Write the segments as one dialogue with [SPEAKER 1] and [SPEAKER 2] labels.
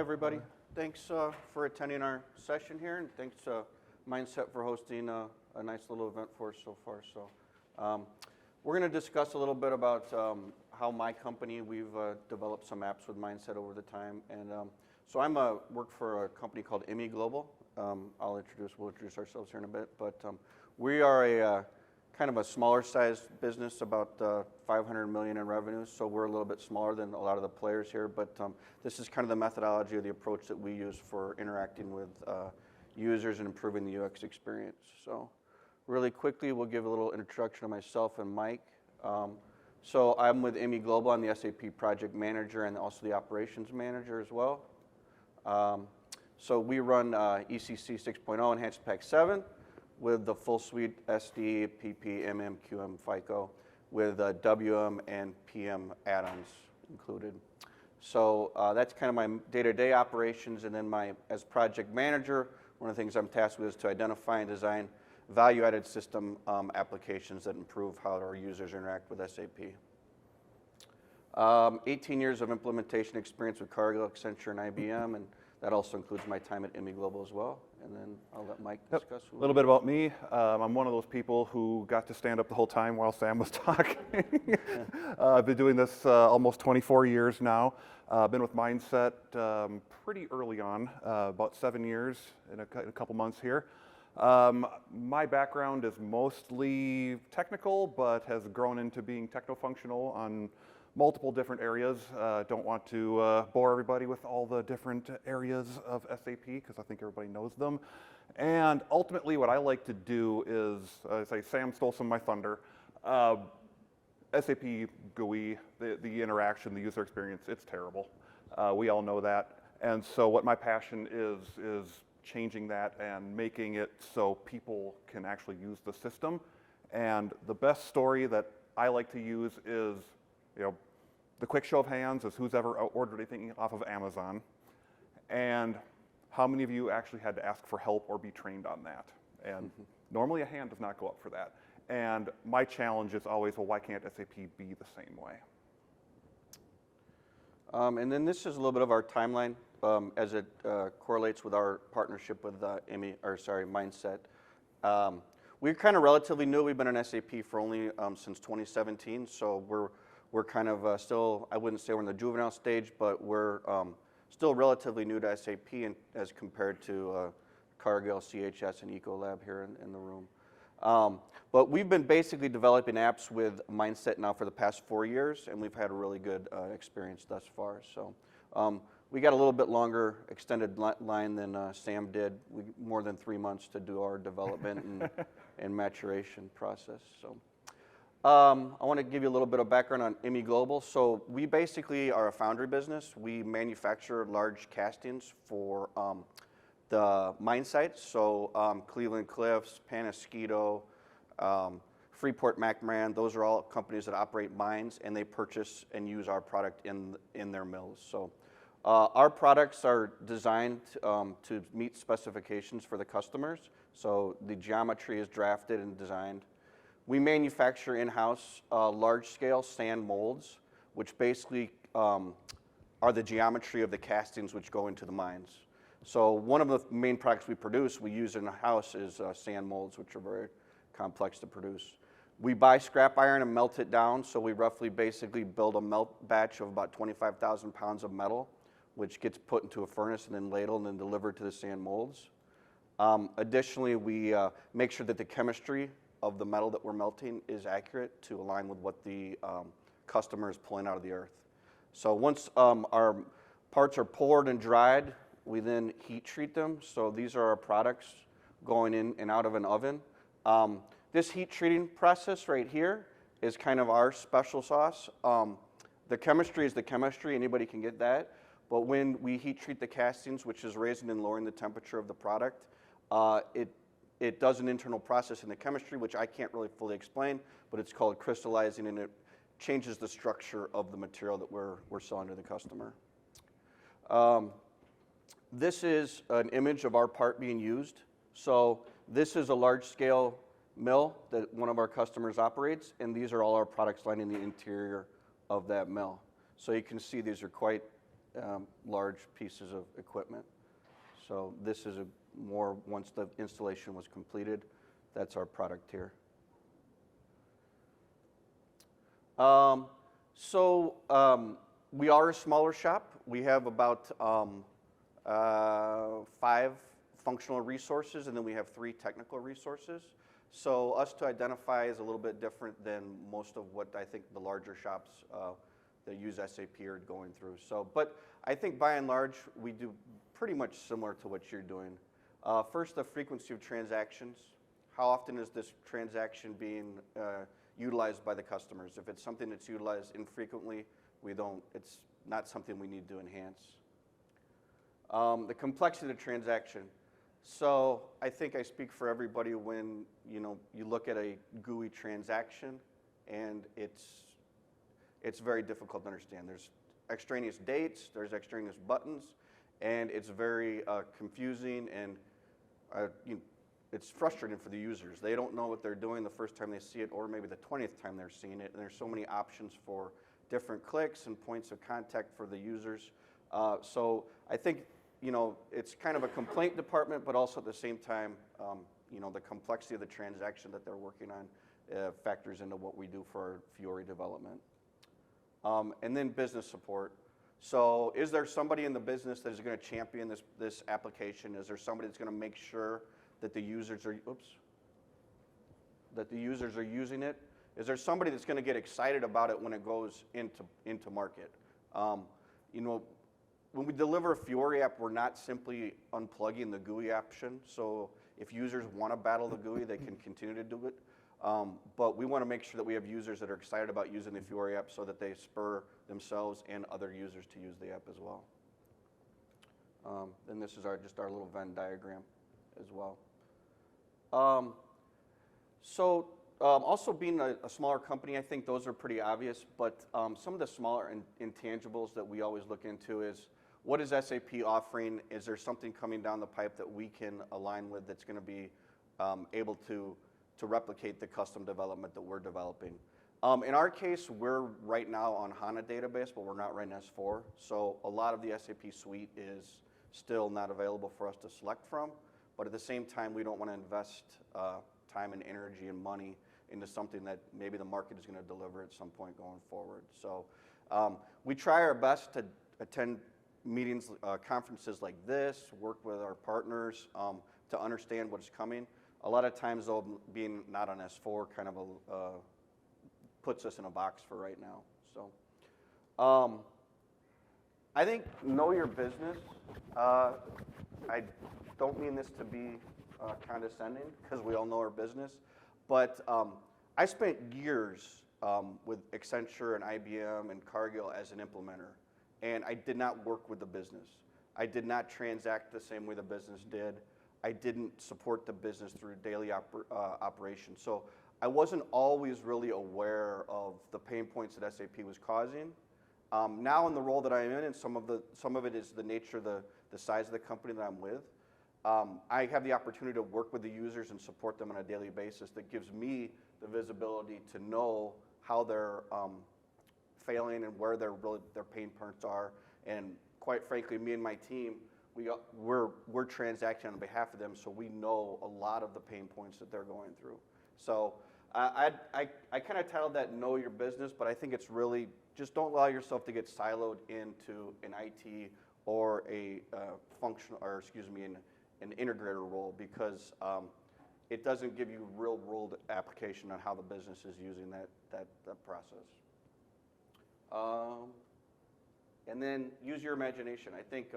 [SPEAKER 1] everybody. Thanks for attending our session here, and thanks to Mindset for hosting a nice little event for us so far. So we're going to discuss a little bit about how my company, we've developed some apps with Mindset over the time. And so I'm work for a company called IMI Global. We'll introduce ourselves here in a bit. But we are a kind of a smaller sized business, about 500 million in revenue. So we're a little bit smaller than a lot of the players here. But this is kind of the methodology or the approach that we use for interacting with users and improving the UX experience. So really quickly, we'll give a little introduction to myself and Mike. So I'm with IMI Global. I'm the SAP project manager and also the operations manager as well. So we run ECC 6.0 Enhanced Pack 7 with the full suite SD, PP, MM, QM, FICO, with WM and PM add-ons included. So that's kind of my day-to-day operations, and then as project manager, one of the things I'm tasked with is to identify and design value-added system applications that improve how our users interact with SAP. 18 years of implementation experience with Cargill, Accenture, and IBM, and that also includes my time at IMI Global as well. And then I'll let Mike discuss.
[SPEAKER 2] A little bit about me. I'm one of those people who got to stand up the whole time while Sam was talking. I've been doing this almost 24 years now. I've been with Mindset pretty early on, about 7 years in a couple months here. My background is mostly technical, but has grown into being techno-functional on multiple different areas. Don't want to bore everybody with all the different areas of SAP because I think everybody knows them. And ultimately what I like to do is, say Sam stole some of my thunder, SAP GUI, the interaction, the user experience, it's terrible. We all know that. And so what my passion is changing that and making it so people can actually use the system. And the best story that I like to use is, the quick show of hands is who's ever ordered anything off of Amazon, and how many of you actually had to ask for help or be trained on that? And normally a hand does not go up for that. And my challenge is always, well, why can't SAP be the same way?
[SPEAKER 1] And then this is a little bit of our timeline as it correlates with our partnership with Mindset. We're kind of relatively new. We've been in SAP for only since 2017, so we're kind of still, I wouldn't say we're in the juvenile stage, but we're still relatively new to SAP as compared to Cargill, CHS, and Ecolab here in the room. But we've been basically developing apps with Mindset now for the past 4 years, and we've had a really good experience thus far. So we got a little bit longer extended line than Sam did. More than 3 months to do our development and maturation process. So. I want to give you a little bit of background on IMI Global. So we basically are a foundry business. We manufacture large castings for the mine sites. So Cleveland Cliffs, Penasquito, Freeport-McMoRan, those are all companies that operate mines, and they purchase and use our product in their mills. So our products are designed to meet specifications for the customers. So the geometry is drafted and designed. We manufacture in-house large-scale sand molds, which basically are the geometry of the castings which go into the mines. So one of the main products we produce, we use in-house, is sand molds, which are very complex to produce. We buy scrap iron and melt it down, so we roughly basically build a melt batch of about 25,000 pounds of metal, which gets put into a furnace and then ladled and then delivered to the sand molds. Additionally, we make sure that the chemistry of the metal that we're melting is accurate to align with what the customer is pulling out of the earth. So once our parts are poured and dried, we then heat treat them. So these are our products going in and out of an oven. This heat treating process right here is kind of our special sauce. The chemistry is the chemistry, anybody can get that. But when we heat treat the castings, which is raising and lowering the temperature of the product, it does an internal process in the chemistry, which I can't really fully explain, but it's called crystallizing, and it changes the structure of the material that we're selling to the customer. This is an image of our part being used. So this is a large-scale mill that one of our customers operates, and these are all our products lining the interior of that mill. So you can see these are quite large pieces of equipment. So this is more once the installation was completed, that's our product here. We are a smaller shop. We have about 5 functional resources, and then we have 3 technical resources. So us to identify is a little bit different than most of what I think the larger shops that use SAP are going through. So, but I think by and large, we do pretty much similar to what you're doing. First, the frequency of transactions. How often is this transaction being utilized by the customers? If it's something that's utilized infrequently, it's not something we need to enhance. The complexity of the transaction. So I think I speak for everybody when you look at a GUI transaction, and it's very difficult to understand. There's extraneous dates, there's extraneous buttons, and it's very confusing, and it's frustrating for the users. They don't know what they're doing the first time they see it, or maybe the 20th time they're seeing it, and there's so many options for different clicks and points of contact for the users. So I think it's kind of a complaint department, but also at the same time, the complexity of the transaction that they're working on factors into what we do for our Fiori development. And then business support. So is there somebody in the business that is going to champion this application? Is there somebody that's going to make sure that the users are, using it? Is there somebody that's going to get excited about it when it goes into market? When we deliver a Fiori app, we're not simply unplugging the GUI option. So if users want to battle the GUI, they can continue to do it. But we want to make sure that we have users that are excited about using the Fiori app so that they spur themselves and other users to use the app as well. And this is just our little Venn diagram as well. Also being a smaller company, I think those are pretty obvious, but some of the smaller intangibles that we always look into is, what is SAP offering? Is there something coming down the pipe that we can align with that's going to be able to replicate the custom development that we're developing? In our case, we're right now on HANA database, but we're not running S4. So a lot of the SAP suite is still not available for us to select from. But at the same time, we don't want to invest time and energy and money into something that maybe the market is going to deliver at some point going forward. So we try our best to attend meetings, conferences like this, work with our partners to understand what's coming. A lot of times, though, being not on S4 kind of puts us in a box for right now. So I think know your business. I don't mean this to be condescending, because we all know our business, but I spent years with Accenture and IBM and Cargill as an implementer, and I did not work with the business. I did not transact the same way the business did. I didn't support the business through daily operations. So I wasn't always really aware of the pain points that SAP was causing. Now in the role that I'm in, and some of it is the nature, the size of the company that I'm with, I have the opportunity to work with the users and support them on a daily basis. That gives me the visibility to know how they're failing and where their pain points are. And quite frankly, me and my team, we're transacting on behalf of them, so we know a lot of the pain points that they're going through. So I kind of titled that "Know Your Business," but I think it's really just don't allow yourself to get siloed into an IT or an integrator role, because it doesn't give you real-world application on how the business is using that process. And then use your imagination. I think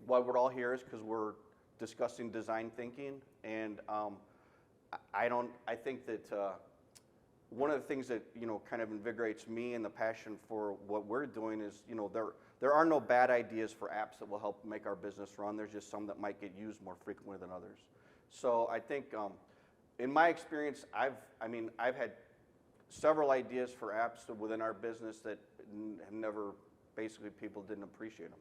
[SPEAKER 1] why we're all here is because we're discussing design thinking, and I think that one of the things that kind of invigorates me and the passion for what we're doing is there are no bad ideas for apps that will help make our business run. There's just some that might get used more frequently than others. So I think in my experience, I've had several ideas for apps within our business that have never, basically people didn't appreciate them.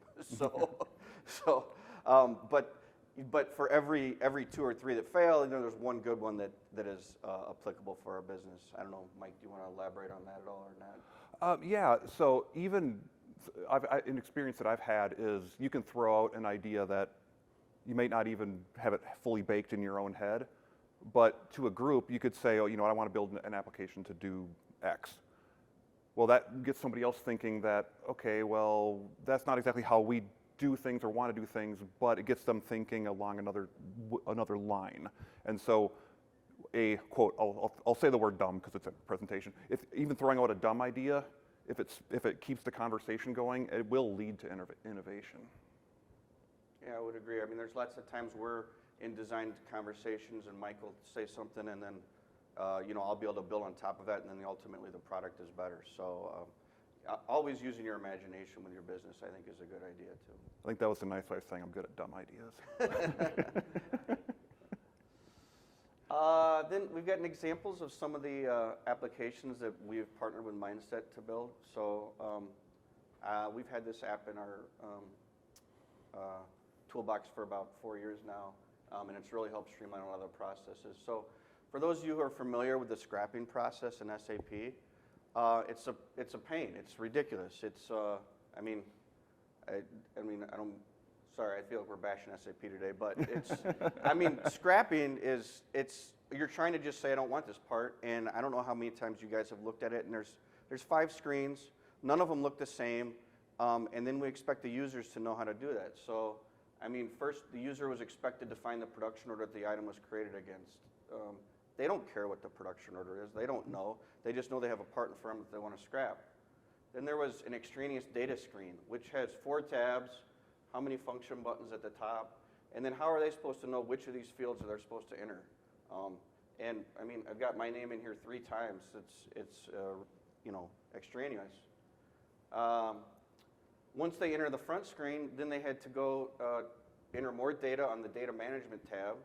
[SPEAKER 1] But for every 2 or 3 that fail, there's one good one that is applicable for our business. I don't know, Mike, do you want to elaborate on that at all or not?
[SPEAKER 2] Yeah, so even An experience that I've had is you can throw out an idea that you may not even have it fully baked in your own head, but to a group you could say, oh, you know, I want to build an application to do X. Well, that gets somebody else thinking that, okay, well, that's not exactly how we do things or want to do things, but it gets them thinking along another line. And so a quote, I'll say the word dumb because it's a presentation. Even throwing out a dumb idea, if it keeps the conversation going, it will lead to innovation.
[SPEAKER 1] Yeah, I would agree. I mean, there's lots of times we're in design conversations and Mike will say something and then, you know, I'll be able to build on top of that and then ultimately the product is better. So always using your imagination with your business, I think, is a good idea too.
[SPEAKER 2] I think that was a nice way of saying I'm good at dumb ideas.
[SPEAKER 1] Then we've gotten examples of some of the applications that we've partnered with Mindset to build. So we've had this app in our toolbox for about 4 years now, and it's really helped streamline a lot of the processes. So for those of you who are familiar with the scrapping process in SAP, it's a pain. It's ridiculous. It's I mean, sorry, I feel like we're bashing SAP today, but it's, I mean, scrapping is, you're trying to just say, I don't want this part, and I don't know how many times you guys have looked at it, and there's 5 screens, none of them look the same, and then we expect the users to know how to do that. So, I mean, first, the user was expected to find the production order that the item was created against. They don't care what the production order is, they don't know, they just know they have a part in front of them that they want to scrap. Then there was an extraneous data screen, which has 4 tabs, how many function buttons at the top, and then how are they supposed to know which of these fields they're supposed to enter? And I mean, I've got my name in here 3 times. It's you know, extraneous. Once they enter the front screen, then they had to go enter more data on the data management tab.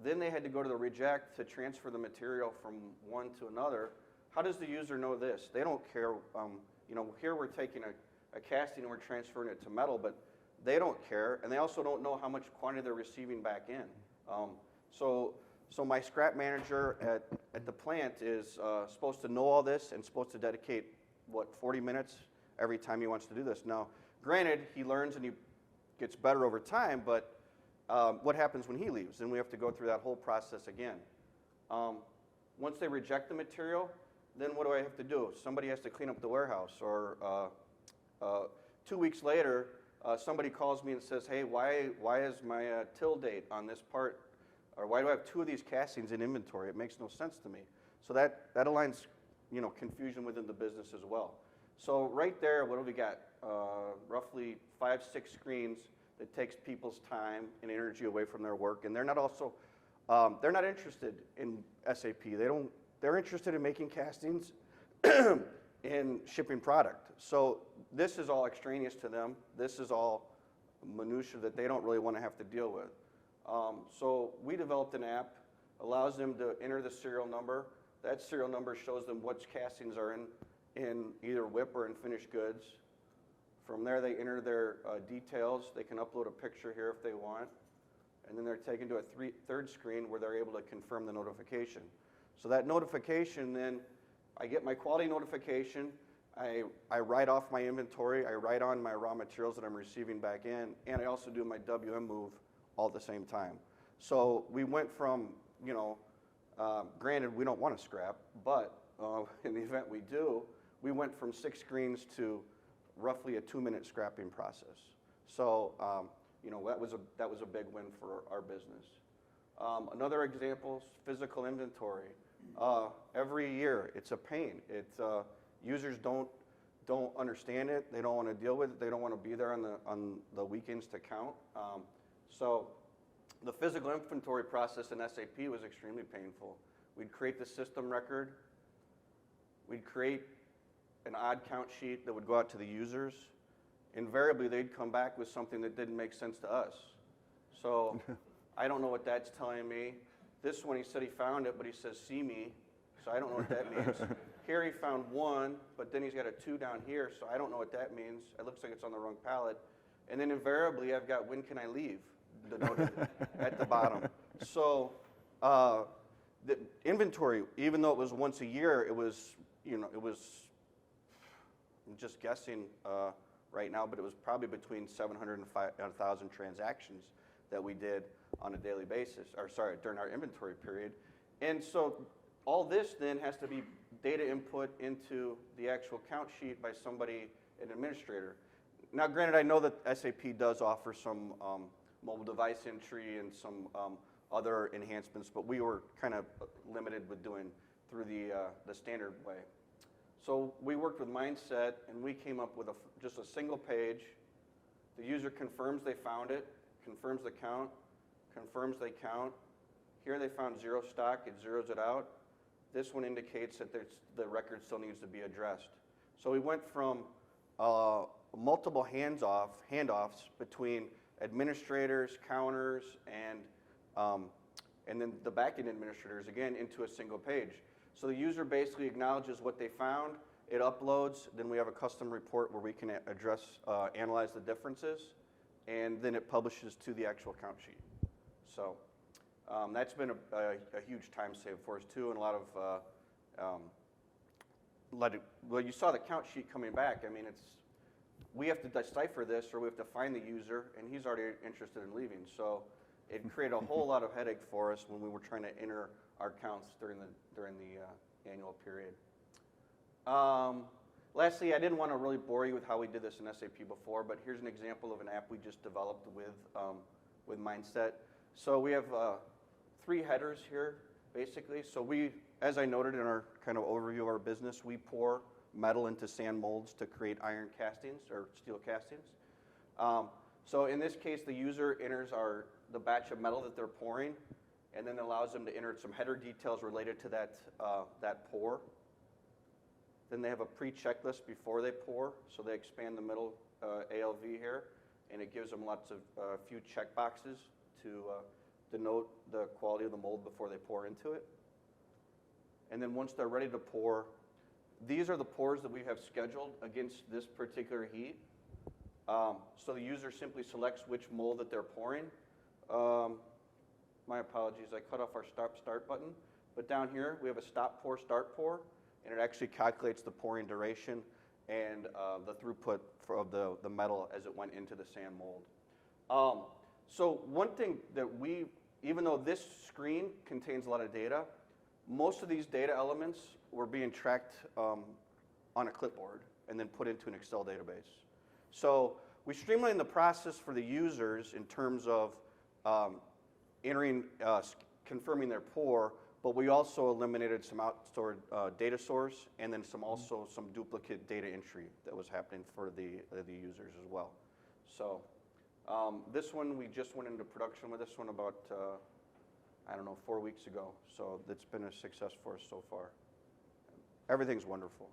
[SPEAKER 1] Then they had to go to the reject to transfer the material from one to another. How does the user know this? They don't care. You know, here we're taking a casting and we're transferring it to metal, but they don't care, and they also don't know how much quantity they're receiving back in. So my scrap manager at the plant is supposed to know all this and supposed to dedicate, what, 40 minutes every time he wants to do this. Now, granted, he learns and he gets better over time, but what happens when he leaves? Then we have to go through that whole process again. Once they reject the material, then what do I have to do? Somebody has to clean up the warehouse, or 2 weeks later, somebody calls me and says, hey, why is my till date on this part, or why do I have 2 of these castings in inventory? It makes no sense to me. So that aligns, you know, confusion within the business as well. So right there, what have we got? Roughly 5, 6 screens that takes people's time and energy away from their work, and they're not interested in SAP. They're interested in making castings and shipping product. So this is all extraneous to them. This is all minutia that they don't really want to have to deal with. So we developed an app, allows them to enter the serial number. That serial number shows them which castings are in either WIP or in finished goods. From there, they enter their details. They can upload a picture here if they want. And then they're taken to a third screen where they're able to confirm the notification. So that notification, then I get my quality notification. I write off my inventory. I write on my raw materials that I'm receiving back in. And I also do my WM move all at the same time. So we went from, you know, granted, we don't want to scrap, but in the event we do, we went from 6 screens to roughly a 2-minute scrapping process. So, you know, that was a big win for our business. Another example is physical inventory. Every year, it's a pain. Users don't understand it. They don't want to deal with it. They don't want to be there on the weekends to count. So the physical inventory process in SAP was extremely painful. We'd create the system record. We'd create an odd count sheet that would go out to the users. Invariably, they'd come back with something that didn't make sense to us. So I don't know what that's telling me. This one, he said he found it, but he says, see me. So I don't know what that means. Here he found 1, but then he's got a 2 down here, so I don't know what that means. It looks like it's on the wrong pallet. And then invariably, I've got, when can I leave? Denoted at the bottom. So the inventory, even though it was once a year, it was, you know, it was just guessing right now, but it was probably between 700 and 1,000 transactions that we did on a daily basis, or sorry, during our inventory period. And so all this then has to be data input into the actual count sheet by somebody, an administrator. Now, granted, I know that SAP does offer some mobile device entry and some other enhancements, but we were kind of limited with doing through the standard way. So we worked with Mindset, and we came up with just a single page. The user confirms they found it, confirms the count, confirms they count. Here they found 0 stock, it zeroes it out. This one indicates that the record still needs to be addressed. So we went from multiple handoffs between administrators, counters, and then the back-end administrators, again, into a single page. So the user basically acknowledges what they found, it uploads, then we have a custom report where we can analyze the differences, and then it publishes to the actual count sheet. So that's been a huge time save for us too, and a lot of, well, you saw the count sheet coming back. I mean, we have to decipher this, or we have to find the user, and he's already interested in leaving. So it created a whole lot of headache for us when we were trying to enter our counts during the annual period. Lastly, I didn't want to really bore you with how we did this in SAP before, but here's an example of an app we just developed with Mindset. So we have 3 headers here, basically. So we, as I noted in our kind of overview of our business, we pour metal into sand molds to create iron castings or steel castings. So in this case, the user enters the batch of metal that they're pouring, and then allows them to enter some header details related to that pour. Then they have a pre-checklist before they pour, so they expand the middle ALV here, and it gives them lots of few check boxes to denote the quality of the mold before they pour into it. And then once they're ready to pour, these are the pours that we have scheduled against this particular heat. So the user simply selects which mold that they're pouring. My apologies, I cut off our start button. But down here, we have a stop pour, start pour, and it actually calculates the pouring duration and the throughput of the metal as it went into the sand mold. So one thing that even though this screen contains a lot of data, most of these data elements were being tracked on a clipboard and then put into an Excel database. So we streamlined the process for the users in terms of entering, confirming their pour, but we also eliminated some outstored data source and then some duplicate data entry that was happening for the users as well. So this one, we just went into production with this one about, I don't know, 4 weeks ago. So it's been a success for us so far. Everything's wonderful.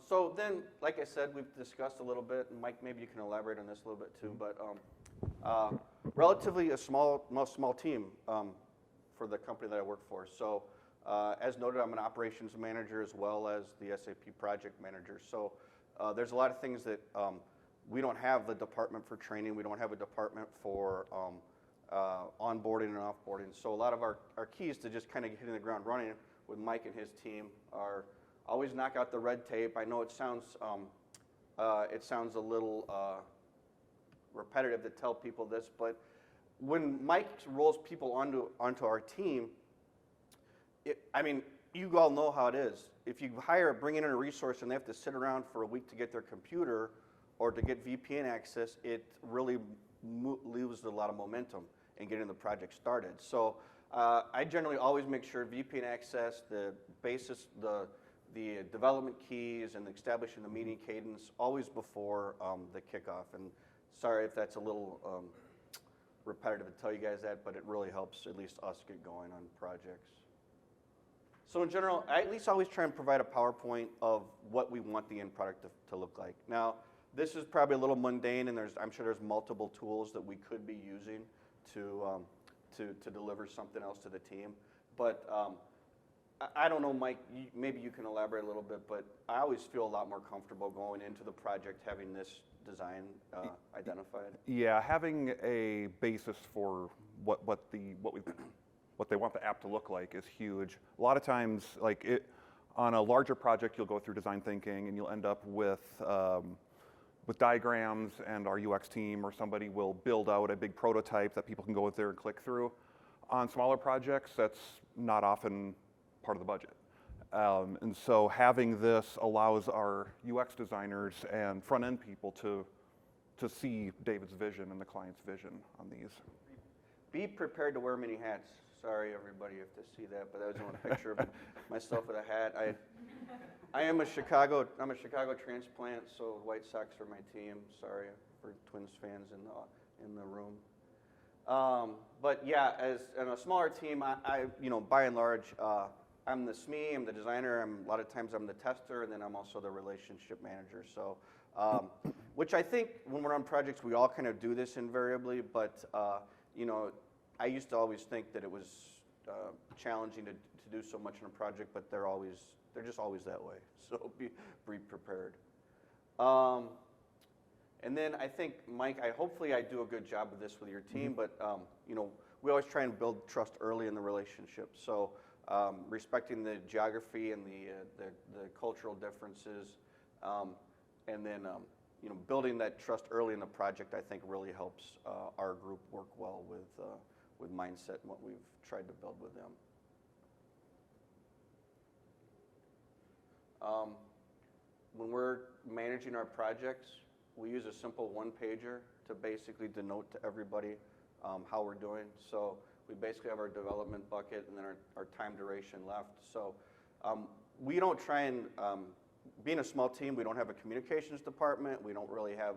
[SPEAKER 1] So then, like I said, we've discussed a little bit, and Mike, maybe you can elaborate on this a little bit too, but relatively a small team for the company that I work for. So as noted, I'm an operations manager as well as the SAP project manager. So there's a lot of things that we don't have the department for training. We don't have a department for onboarding and offboarding. So a lot of our keys to just kind of hitting the ground running with Mike and his team are always knock out the red tape. I know it sounds a little repetitive to tell people this, but when Mike rolls people onto our team, I mean, you all know how it is. If you bring in a resource and they have to sit around for a week to get their computer or to get VPN access, it really loses a lot of momentum in getting the project started. So I generally always make sure VPN access, the basis, the development keys, and establishing the meeting cadence always before the kickoff. And sorry if that's a little repetitive to tell you guys that, but it really helps at least us get going on projects. So in general, I at least always try and provide a PowerPoint of what we want the end product to look like. Now, this is probably a little mundane, and I'm sure there's multiple tools that we could be using to deliver something else to the team. But I don't know, Mike, maybe you can elaborate a little bit, but I always feel a lot more comfortable going into the project having this design identified.
[SPEAKER 2] Yeah, having a basis for what we what they want the app to look like is huge. A lot of times, on a larger project, you'll go through design thinking and you'll end up with diagrams, and our UX team or somebody will build out a big prototype that people can go out there and click through. On smaller projects, that's not often part of the budget. And so having this allows our UX designers and front-end people to see David's vision and the client's vision on these.
[SPEAKER 1] Be prepared to wear many hats. Sorry, everybody, if to see that, but that was one picture of myself with a hat. I'm a Chicago transplant, so White Sox are my team. Sorry for Twins fans in the room. But yeah, as in a smaller team, I by and large, I'm the SME, I'm the designer. A lot of times I'm the tester, and then I'm also the relationship manager. So, which I think when we're on projects, we all kind of do this invariably. But I used to always think that it was challenging to do so much in a project, but they're just always that way. So be prepared. And then I think, Mike, hopefully I do a good job of this with your team, but we always try and build trust early in the relationship. So respecting the geography and the cultural differences, and then building that trust early in the project, I think really helps our group work well with Mindset and what we've tried to build with them. When we're managing our projects, we use a simple one-pager to basically denote to everybody how we're doing. So we basically have our development bucket and then our time duration left. So we don't try and, being a small team, we don't have a communications department. We don't really have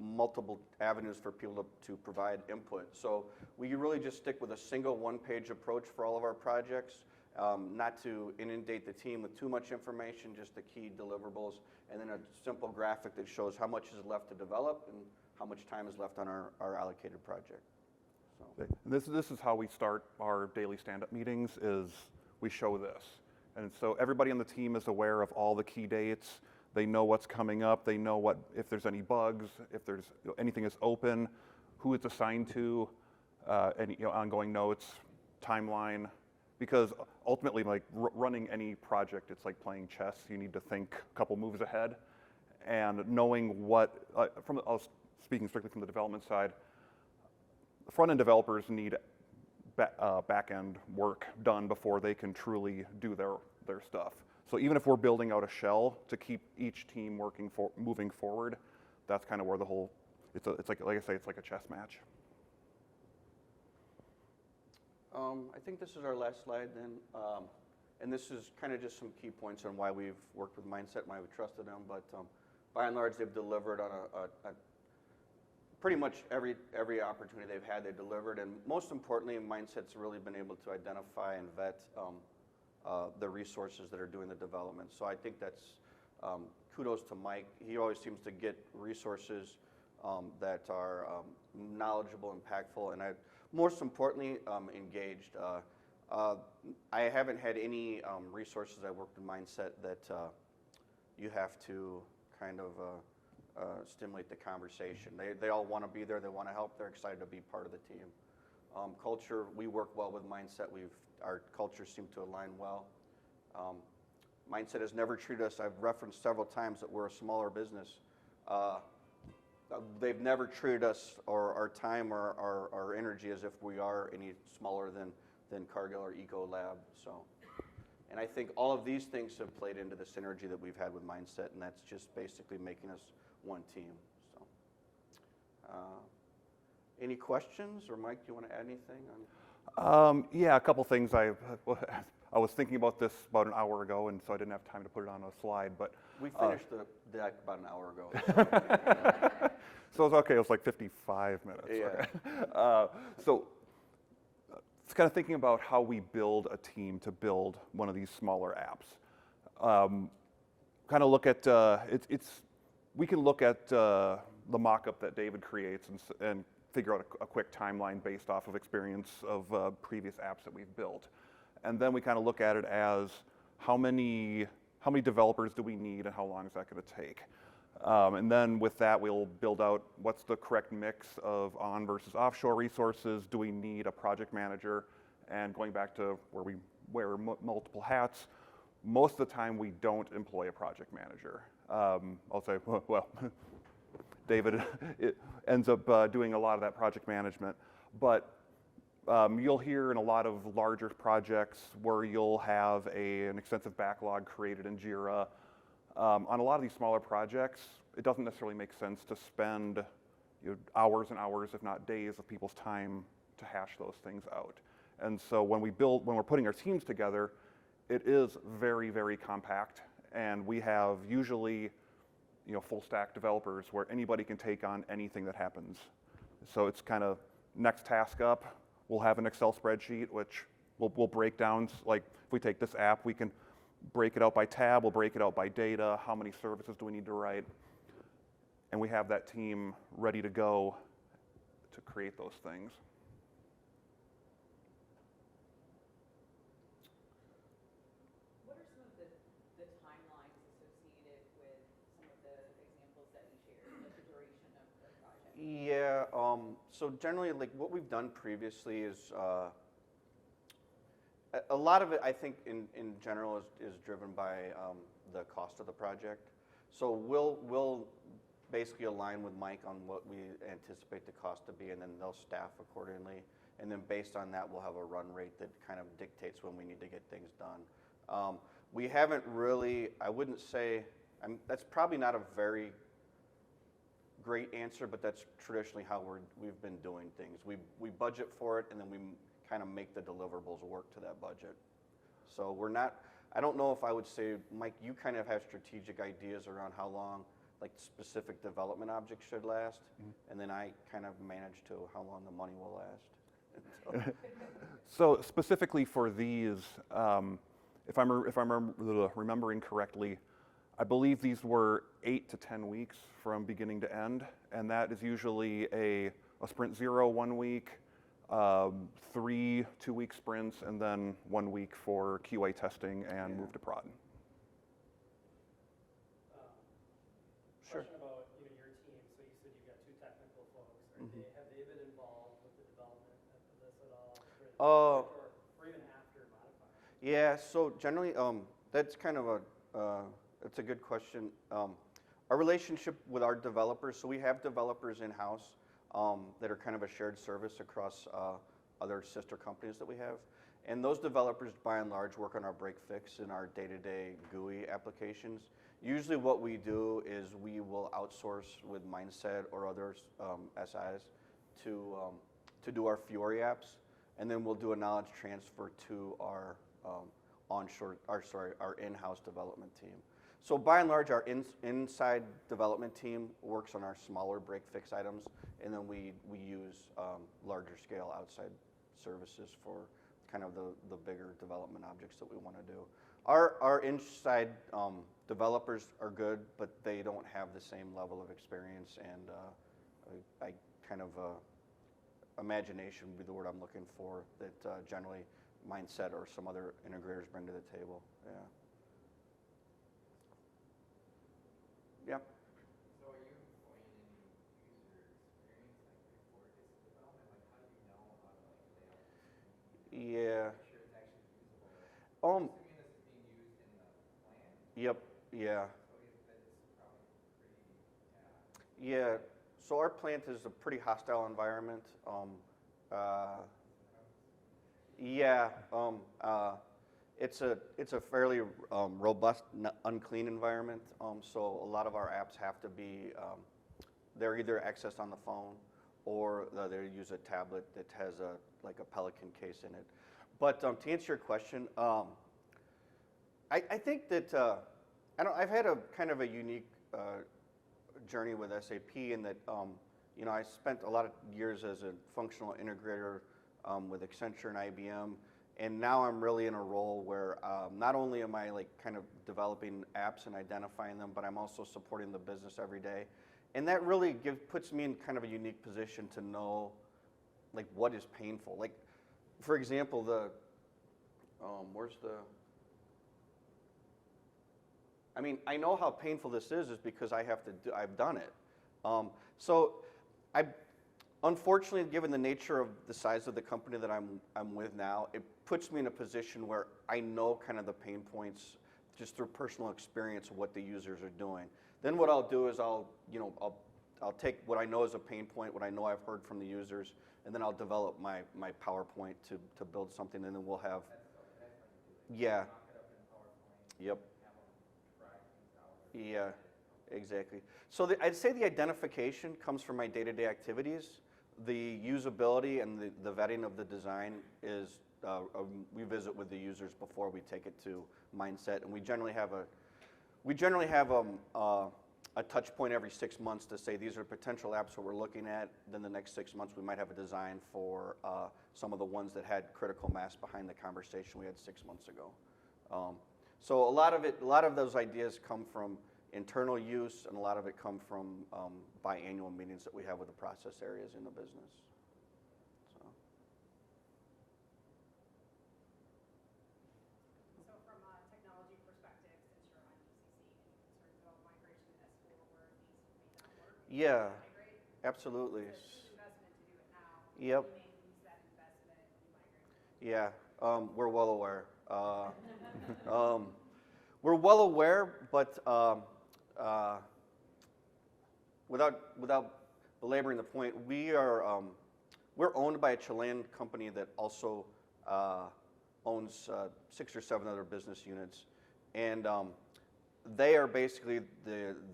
[SPEAKER 1] multiple avenues for people to provide input. So we really just stick with a single one-page approach for all of our projects. Not to inundate the team with too much information, just the key deliverables, and then a simple graphic that shows how much is left to develop and how much time is left on our allocated project. So.
[SPEAKER 2] This is how we start our daily stand-up meetings, is we show this. And so everybody on the team is aware of all the key dates. They know what's coming up. They know if there's any bugs, if there's anything is open, who it's assigned to, any ongoing notes, timeline. Because ultimately, running any project, it's like playing chess. You need to think a couple moves ahead, and knowing what. I was speaking strictly from the development side. Front-end developers need back-end work done before they can truly do their stuff. So even if we're building out a shell to keep each team moving forward, that's kind of where the whole. It's like I say, it's like a chess match.
[SPEAKER 1] I think this is our last slide then, and this is kind of just some key points on why we've worked with Mindset, why we've trusted them, but by and large they've delivered on a pretty much every opportunity they've had, they delivered, and most importantly, Mindset's really been able to identify and vet the resources that are doing the development. So I think that's kudos to Mike. He always seems to get resources that are knowledgeable, impactful, and most importantly, engaged. I haven't had any resources I worked with Mindset that you have to kind of stimulate the conversation. They all want to be there, they want to help, they're excited to be part of the team. Culture, we work well with Mindset. Our cultures seem to align well. Mindset has never treated us, I've referenced several times that we're a smaller business. They've never treated us or our time or our energy as if we are any smaller than Cargill or Ecolab. So, and I think all of these things have played into the synergy that we've had with Mindset, and that's just basically making us one team. So, any questions, or Mike, do you want to add anything on?
[SPEAKER 2] Yeah, a couple things. I was thinking about this about an hour ago, and so I didn't have time to put it on a slide. But
[SPEAKER 1] we finished the deck about an hour ago.
[SPEAKER 2] So it was okay. It was like 55 minutes.
[SPEAKER 1] Yeah.
[SPEAKER 2] Okay. So it's kind of thinking about how we build a team to build one of these smaller apps. Kind of look at we can look at the mock-up that David creates and figure out a quick timeline based off of experience of previous apps that we've built. And then we kind of look at it as how many developers do we need and how long is that going to take? And then with that, we'll build out what's the correct mix of on versus offshore resources. Do we need a project manager? And going back to where we wear multiple hats, most of the time we don't employ a project manager. I'll say, well, David it ends up doing a lot of that project management. But you'll hear in a lot of larger projects where you'll have an extensive backlog created in Jira. On a lot of these smaller projects, it doesn't necessarily make sense to spend hours and hours, if not days, of people's time to hash those things out. And so when we're putting our teams together, it is very, very compact, and we have usually, full stack developers where anybody can take on anything that happens. So it's kind of next task up. We'll have an Excel spreadsheet, which we'll break down. Like if we take this app, we can break it out by tab, we'll break it out by data, how many services do we need to write, and we have that team ready to go to create those things.
[SPEAKER 3] What are some of the timelines associated with some of the examples that you shared, like the duration of the project?
[SPEAKER 1] Yeah, so generally, like what we've done previously is, a lot of it, I think, in general, is driven by the cost of the project. So we'll basically align with Mike on what we anticipate the cost to be, and then they'll staff accordingly. And then based on that, we'll have a run rate that kind of dictates when we need to get things done. We haven't really, I wouldn't say, that's probably not a very great answer, but that's traditionally how we've been doing things. We budget for it, and then we kind of make the deliverables work to that budget. So we're not, I don't know if I would say, Mike, you kind of have strategic ideas around how long like specific development objects should last, and then I kind of manage to how long the money will last.
[SPEAKER 2] So specifically for these, if I'm remembering correctly, I believe these were 8 to 10 weeks from beginning to end, and that is usually a sprint 0 1 week, 3 2-week sprints, and then 1 week for QA testing and move to prod.
[SPEAKER 1] Sure.
[SPEAKER 4] Question about your team. So you said you've got 2 technical folks. Have they been involved with the development of this at all, or even after modifying?
[SPEAKER 1] Yeah. So generally, that's kind of that's a good question. Our relationship with our developers. So we have developers in house that are kind of a shared service across other sister companies that we have, and those developers, by and large, work on our break fix and our day-to-day GUI applications. Usually what we do is we will outsource with Mindset or other SIs to do our Fiori apps, and then we'll do a knowledge transfer to our our in-house development team. So by and large, our inside development team works on our smaller break fix items, and then we use larger scale outside services for kind of the bigger development objects that we want to do. Our inside developers are good, but they don't have the same level of experience and I kind of imagination would be the word I'm looking for that generally Mindset or some other integrators bring to the table. Yeah. Yep.
[SPEAKER 5] So are you employing any user experience before it gets to development? Like how do you know how to lay out the system?
[SPEAKER 1] Yeah.
[SPEAKER 5] Make sure it's actually usable. Assuming this is being used in the plant.
[SPEAKER 1] Yep. Yeah.
[SPEAKER 5] So it's probably pretty.
[SPEAKER 1] Yeah. So our plant is a pretty hostile environment. It's a fairly robust, unclean environment. So a lot of our apps have to be, they're either accessed on the phone or they use a tablet that has like a Pelican case in it. But to answer your question, I think that I've had a kind of a unique journey with SAP in that I spent a lot of years as a functional integrator with Accenture and IBM, and now I'm really in a role where not only am I like kind of developing apps and identifying them, but I'm also supporting the business every day, and that really puts me in kind of a unique position to know like what is painful. Like for example, I mean, I know how painful this is because I've done it. So I, unfortunately, given the nature of the size of the company that I'm with now, it puts me in a position where I know kind of the pain points just through personal experience of what the users are doing. Then what I'll do is I'll take what I know is a pain point, what I know I've heard from the users, and then I'll develop my PowerPoint to build something, and then we'll have. Yeah. Yep. Yeah, exactly. So I'd say the identification comes from my day-to-day activities. The usability and the vetting of the design is, we visit with the users before we take it to mindset, and we generally have a touch point every 6 months to say these are potential apps that we're looking at. Then the next 6 months we might have a design for some of the ones that had critical mass behind the conversation we had 6 months ago. So a lot of those ideas come from internal use, and a lot of it come from biannual meetings that we have with the process areas in the business. So.
[SPEAKER 3] So from a technology perspective, since you're on ECC, any concerns about migration to S4 where these may not work?
[SPEAKER 1] Yeah,
[SPEAKER 3] Migrate?
[SPEAKER 1] absolutely.
[SPEAKER 3] It's a huge investment to do it now.
[SPEAKER 1] Yep.
[SPEAKER 3] You may lose that investment when you migrate.
[SPEAKER 1] Yeah, we're well aware. We're well aware, but without belaboring the point, we're owned by a Chilean company that also owns 6 or 7 other business units, and they are basically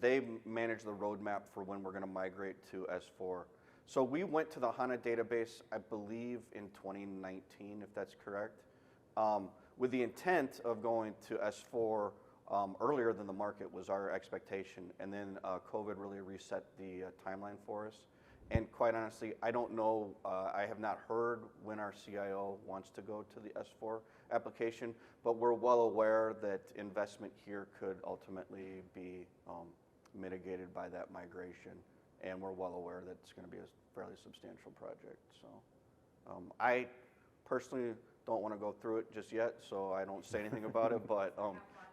[SPEAKER 1] they manage the roadmap for when we're going to migrate to S4. So we went to the HANA database, I believe, in 2019, if that's correct, with the intent of going to S4 earlier than the market was our expectation. And then COVID really reset the timeline for us. And quite honestly, I don't know, I have not heard when our CIO wants to go to the S4 application, but we're well aware that investment here could ultimately be mitigated by that migration. And we're well aware that it's going to be a fairly substantial project. So I personally don't want to go through it just yet, so I don't say anything about it. But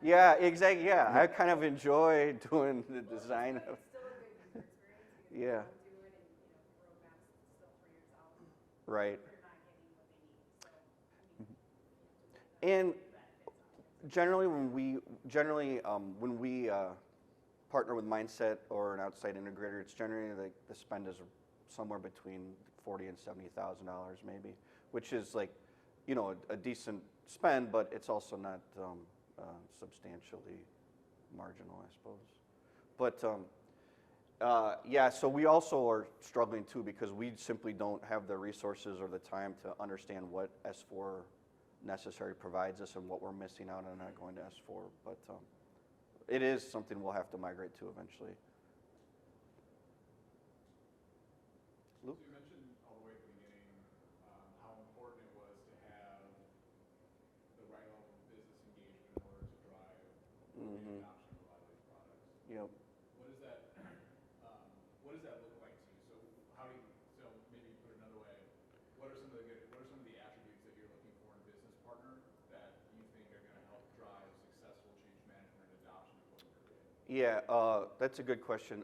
[SPEAKER 1] yeah, exactly. Yeah, I kind of enjoy doing the design.
[SPEAKER 3] It's still a good user experience.
[SPEAKER 1] Yeah.
[SPEAKER 3] You do it, and the roadmap's still 3 years out.
[SPEAKER 1] Right.
[SPEAKER 3] They're not getting what they need. So, I mean,
[SPEAKER 1] And generally, when we partner with Mindset or an outside integrator, it's generally the spend is somewhere between $40,000 and $70,000 maybe, which is like, a decent spend, but it's also not substantially marginal, I suppose. But yeah, so we also are struggling too because we simply don't have the resources or the time to understand what S4 necessary provides us and what we're missing out on not going to S4. But it is something we'll have to migrate to eventually. Luke?
[SPEAKER 5] So you mentioned all the way at the beginning how important it was to have the right level of business engagement in order to drive the adoption of a lot of these products.
[SPEAKER 1] Yep.
[SPEAKER 5] What does that look like to you? So maybe put it another way, what are some of the attributes that you're looking for in a business partner that you think are going to help drive successful change management and adoption of what you're creating?
[SPEAKER 1] Yeah, that's a good question.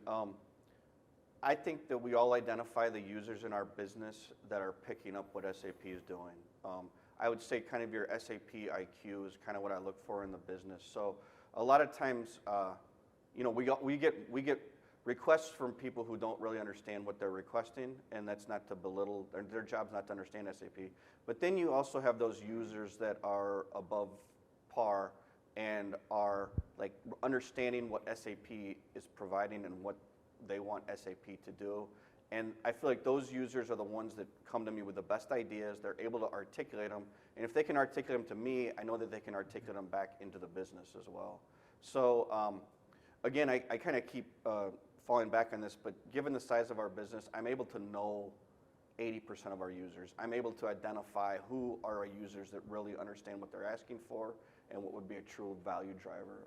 [SPEAKER 1] I think that we all identify the users in our business that are picking up what SAP is doing. I would say kind of your SAP IQ is kind of what I look for in the business. So a lot of times, we get requests from people who don't really understand what they're requesting, and that's not to belittle, their job's not to understand SAP. But then you also have those users that are above par and are like understanding what SAP is providing and what they want SAP to do. And I feel like those users are the ones that come to me with the best ideas. They're able to articulate them. And if they can articulate them to me, I know that they can articulate them back into the business as well. So again, I kind of keep falling back on this, but given the size of our business, I'm able to know 80% of our users. I'm able to identify who are our users that really understand what they're asking for and what would be a true value driver.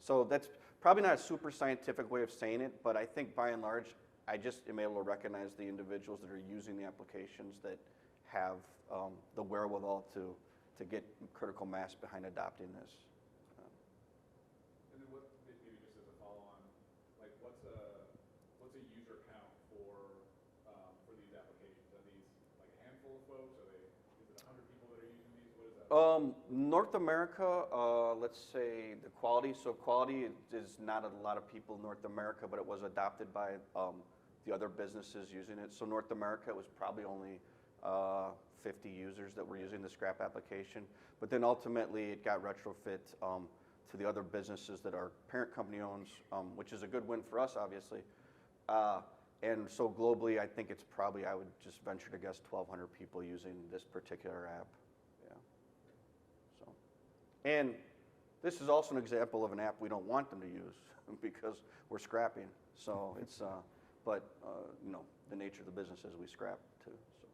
[SPEAKER 1] So that's probably not a super scientific way of saying it, but I think by and large, I just am able to recognize the individuals that are using the applications that have the wherewithal to get critical mass behind adopting this.
[SPEAKER 5] And then
[SPEAKER 1] North America, let's say the quality. So quality is not a lot of people in North America, but it was adopted by the other businesses using it. So North America, it was probably only 50 users that were using the scrap application. But then ultimately it got retrofit to the other businesses that our parent company owns, which is a good win for us, obviously. And so globally, I think it's probably, I would just venture to guess, 1,200 people using this particular app. Yeah. So, and this is also an example of an app we don't want them to use because we're scrapping. So it's, but you know, the nature of the business is we scrap too. So.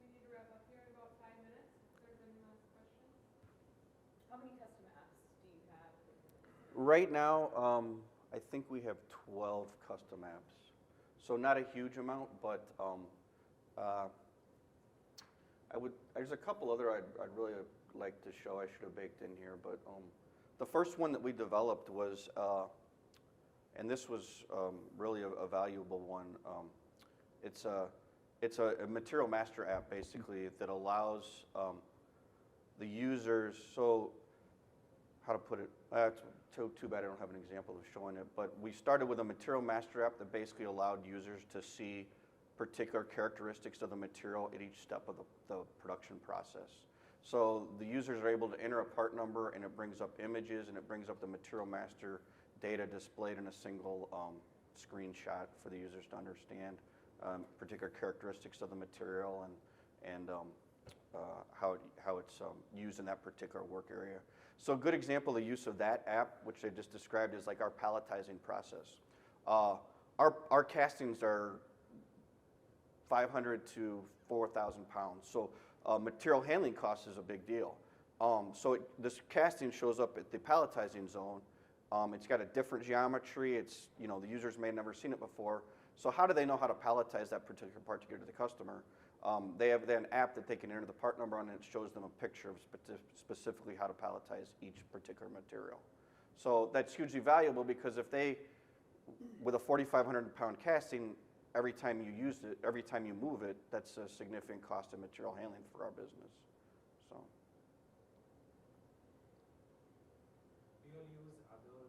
[SPEAKER 3] We need to wrap up here in about 5 minutes. If there's any last questions. How many custom apps do you have?
[SPEAKER 1] Right now, I think we have 12 custom apps. So not a huge amount, but there's a couple other I'd really like to show. I should have baked in here, but the first one that we developed was, and this was really a valuable one. It's a material master app basically that allows the users. So how to put it? It's too bad I don't have an example of showing it. But we started with a material master app that basically allowed users to see particular characteristics of the material at each step of the production process. So the users are able to enter a part number, and it brings up images, and it brings up the material master data displayed in a single screenshot for the users to understand particular characteristics of the material and how it's used in that particular work area. So a good example of the use of that app, which I just described, is like our palletizing process. Our castings are 500 to 4,000 pounds. So material handling cost is a big deal. So this casting shows up at the palletizing zone. It's got a different geometry. It's, you know, the users may have never seen it before. So how do they know how to palletize that particular part to give to the customer? They have an app that they can enter the part number on, and it shows them a picture of specifically how to palletize each particular material. So that's hugely valuable because if they, with a 4,500 pound casting, every time you use it, every time you move it, that's a significant cost of material handling for our business. So.
[SPEAKER 4] Do you use other,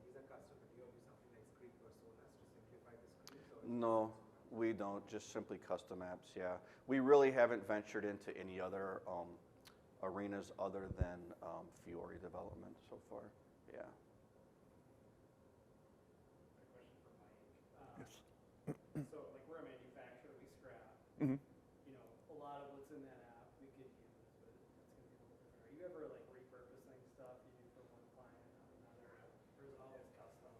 [SPEAKER 4] these are custom, do you use something like script personas to simplify the script?
[SPEAKER 1] No, we don't, just simply custom apps, yeah. We really haven't ventured into any other arenas other than Fiori development so far, yeah.
[SPEAKER 4] A question for Mike. So like we're a manufacturer, we scrap.
[SPEAKER 2] Mm-hmm.
[SPEAKER 4] You know, a lot of what's in that app we could use, but it's going to be a little different. Are you ever like repurposing stuff you do for one client on another, or is it always custom?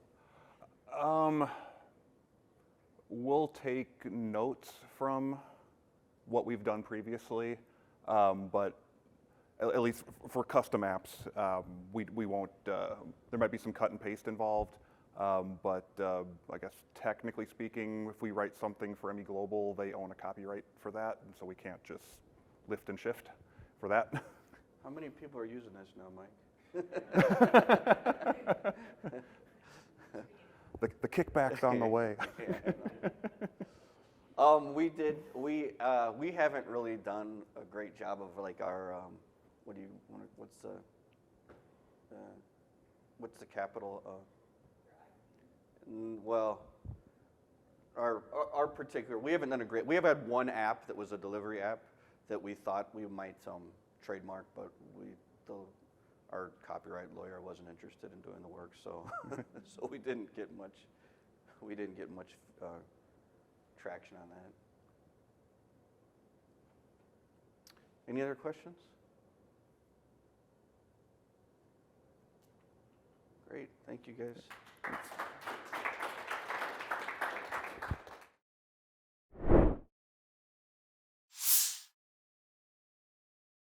[SPEAKER 2] We'll take notes from what we've done previously, but at least for custom apps, we won't, there might be some cut and paste involved, but I guess technically speaking, if we write something for ME Global, they own a copyright for that, and so we can't just lift and shift for that.
[SPEAKER 1] How many people are using this now, Mike?
[SPEAKER 2] The kickback's on the way.
[SPEAKER 1] We haven't really done a great job of like our what's the capital? Well, our particular, we haven't done a great. We have had one app that was a delivery app that we thought we might trademark, but our copyright lawyer wasn't interested in doing the work, so so we didn't get much traction on that. Any other questions? Great, thank you guys.